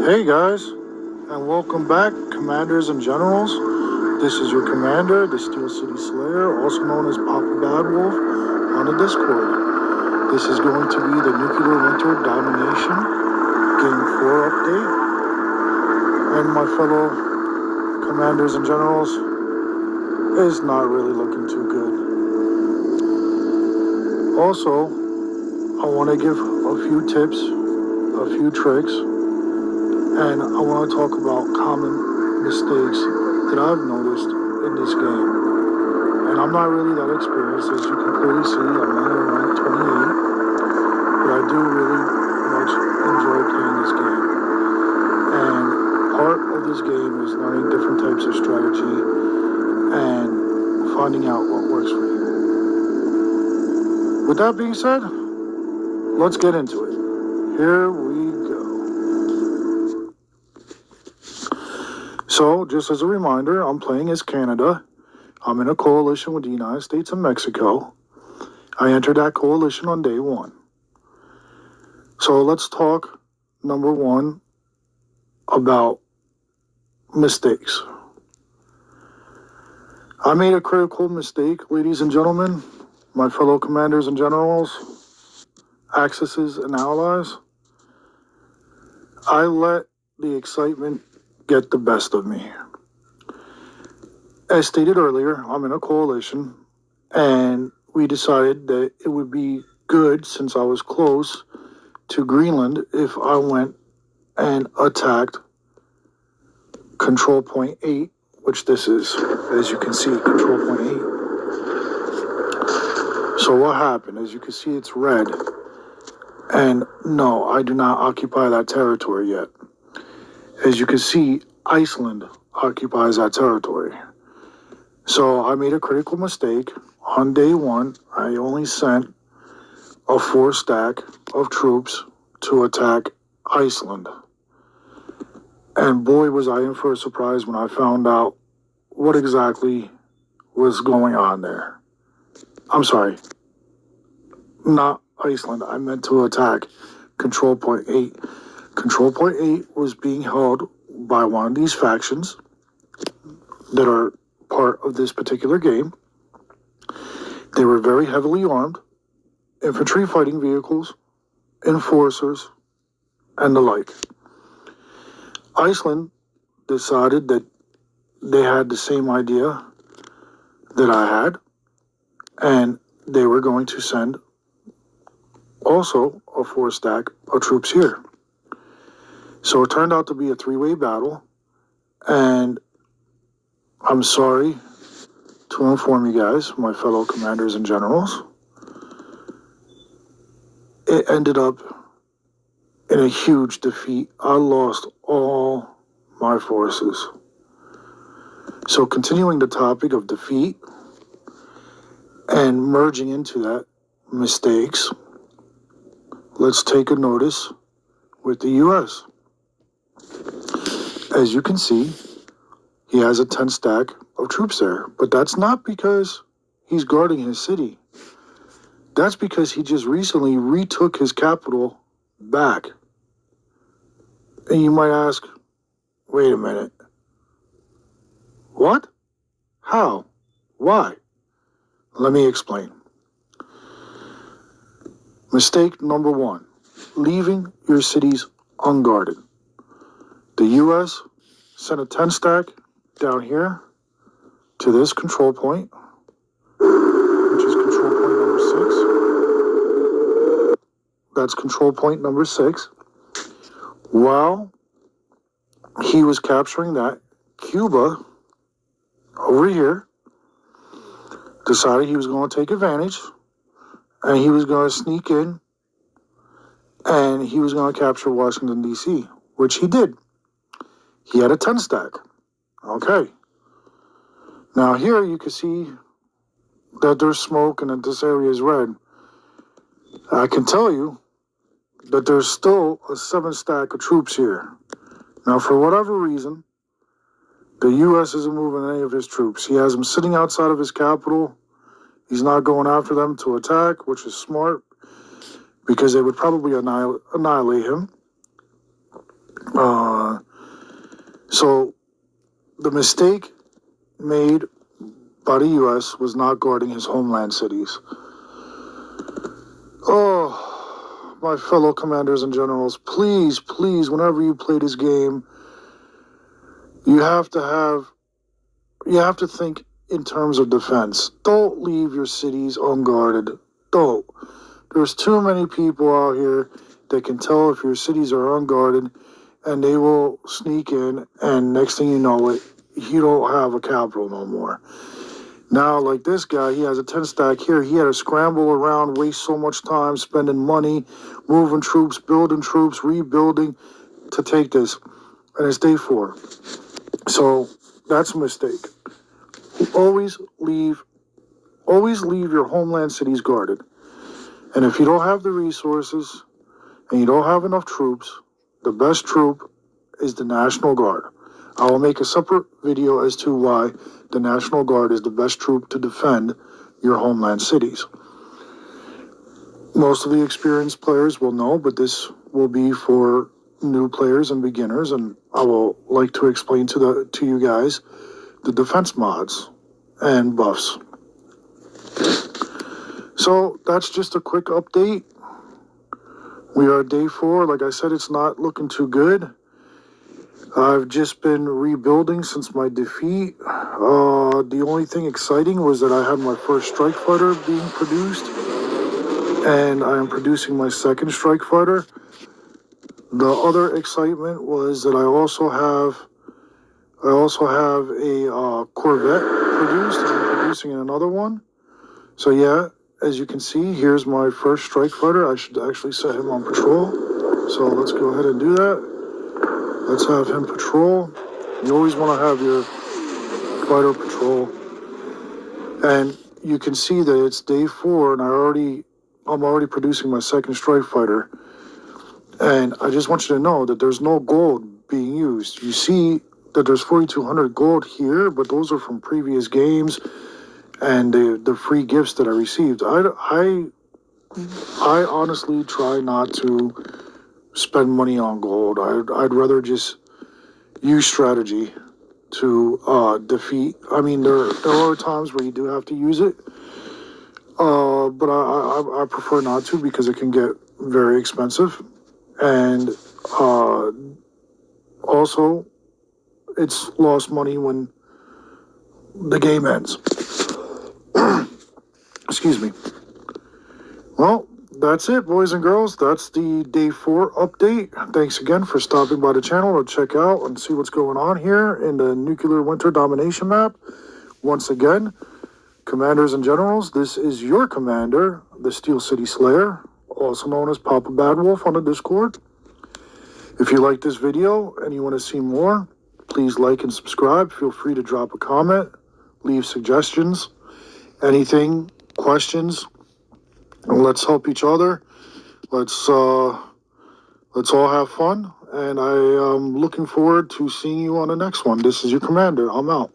Hey guys, and welcome back, Commanders and Generals. This is your commander, the Steel City Slayer, also known as PoppaBadWolf, on the Discord. This is going to be the Nuclear Winter Domination Game 4 update. And my fellow Commanders and Generals is not really looking too good. Also, I want to give a few tips, a few tricks, and I want to talk about common mistakes that I've noticed in this game. And I'm not really that experienced, as you can clearly see. I'm only around 28, but I do really much enjoy playing this game. And part of this game is learning different types of strategy and finding out what works for you. With that being said, let's get into it. Here we go. So, just as a reminder, I'm playing as Canada. I'm in a coalition with the United States and Mexico. I entered that coalition on day one. So let's talk, number one, about mistakes. I made a critical mistake, ladies and gentlemen, my fellow commanders and generals, axes and allies. I let the excitement get the best of me. As stated earlier, I'm in a coalition, and we decided that it would be good, since I was close to Greenland, if I went and attacked Control Point 8, which this is, as you can see, Control Point 8. So what happened? As you can see, it's red. And no, I do not occupy that territory yet. As you can see, Iceland occupies that territory. So I made a critical mistake. On day one, I only sent a 4-stack of troops to attack Iceland. And boy, was I in for a surprise when I found out what exactly was going on there. I'm sorry, not Iceland. I meant to attack Control Point 8. Control Point 8 was being held by one of these factions that are part of this particular game. They were very heavily armed, infantry fighting vehicles, enforcers, and the like. Iceland decided that they had the same idea that I had, and they were going to send also a 4-stack of troops here. So it turned out to be a 3-way battle, and I'm sorry to inform you guys, my fellow commanders and generals, it ended up in a huge defeat. I lost all my forces. So continuing the topic of defeat and merging into that mistakes, let's take a notice with the U.S. As you can see, he has a 10-stack of troops there, but that's not because he's guarding his city. That's because he just recently retook his capital back. And you might ask, wait a minute. What? How? Why? Let me explain. Mistake number one, leaving your cities unguarded. The U.S. sent a 10-stack down here to this control point, which is control point number 6. That's control point number 6. While he was capturing that, Cuba, over here, decided he was going to take advantage, and he was going to sneak in, and he was going to capture Washington, D.C., which he did. He had a 10-stack. Okay. Now here you can see that there's smoke and that this area is red. I can tell you that there's still a 7-stack of troops here. Now, for whatever reason, the U.S. isn't moving any of his troops. He has them sitting outside of his capital. He's not going after them to attack, which is smart, because they would probably annihilate him. So the mistake made by the U.S. was not guarding his homeland cities. Oh, my fellow commanders and generals, please, please, whenever you play this game, you have to think in terms of defense. Don't leave your cities unguarded. Don't. There's too many people out here that can tell if your cities are unguarded, and they will sneak in, and next thing you know it, you don't have a capital no more. Now, like this guy, he has a 10 stack here. He had to scramble around, waste so much time spending money, moving troops, building troops, rebuilding to take this. And it's day 4. So that's a mistake. Always leave your homeland cities guarded. And if you don't have the resources and you don't have enough troops, the best troop is the National Guard. I will make a separate video as to why the National Guard is the best troop to defend your homeland cities. Most of the experienced players will know, but this will be for new players and beginners, and I will like to explain to you guys the defense mods and buffs. So that's just a quick update. We are day 4. Like I said, it's not looking too good. I've just been rebuilding since my defeat. The only thing exciting was that I had my first strike fighter being produced, and I am producing my second strike fighter. The other excitement was that I also have a Corvette produced, and I'm producing another one. So yeah, as you can see, here's my first strike fighter. I should actually set him on patrol. So let's go ahead and do that. Let's have him patrol. You always want to have your fighter patrol. And you can see that it's day 4, and I'm already producing my second strike fighter. And I just want you to know that there's no gold being used. You see that there's 4,200 gold here, but those are from previous games and the free gifts that I received. I honestly try not to spend money on gold. I'd rather just use strategy to defeat. I mean, there are times where you do have to use it, but I prefer not to because it can get very expensive, and also it's lost money when the game ends. Excuse me. Well, that's it, boys and girls. That's the day 4 update. Thanks again for stopping by the channel to check out and see what's going on here in the nuclear winter domination map. Once again, commanders and generals, this is your commander, the Steel City Slayer, also known as PoppaBadWolf on the Discord. If you like this video and you want to see more, please like and subscribe. Feel free to drop a comment, leave suggestions, anything, questions. And let's help each other. Let's all have fun. And I am looking forward to seeing you on the next one. This is your commander. I'm out.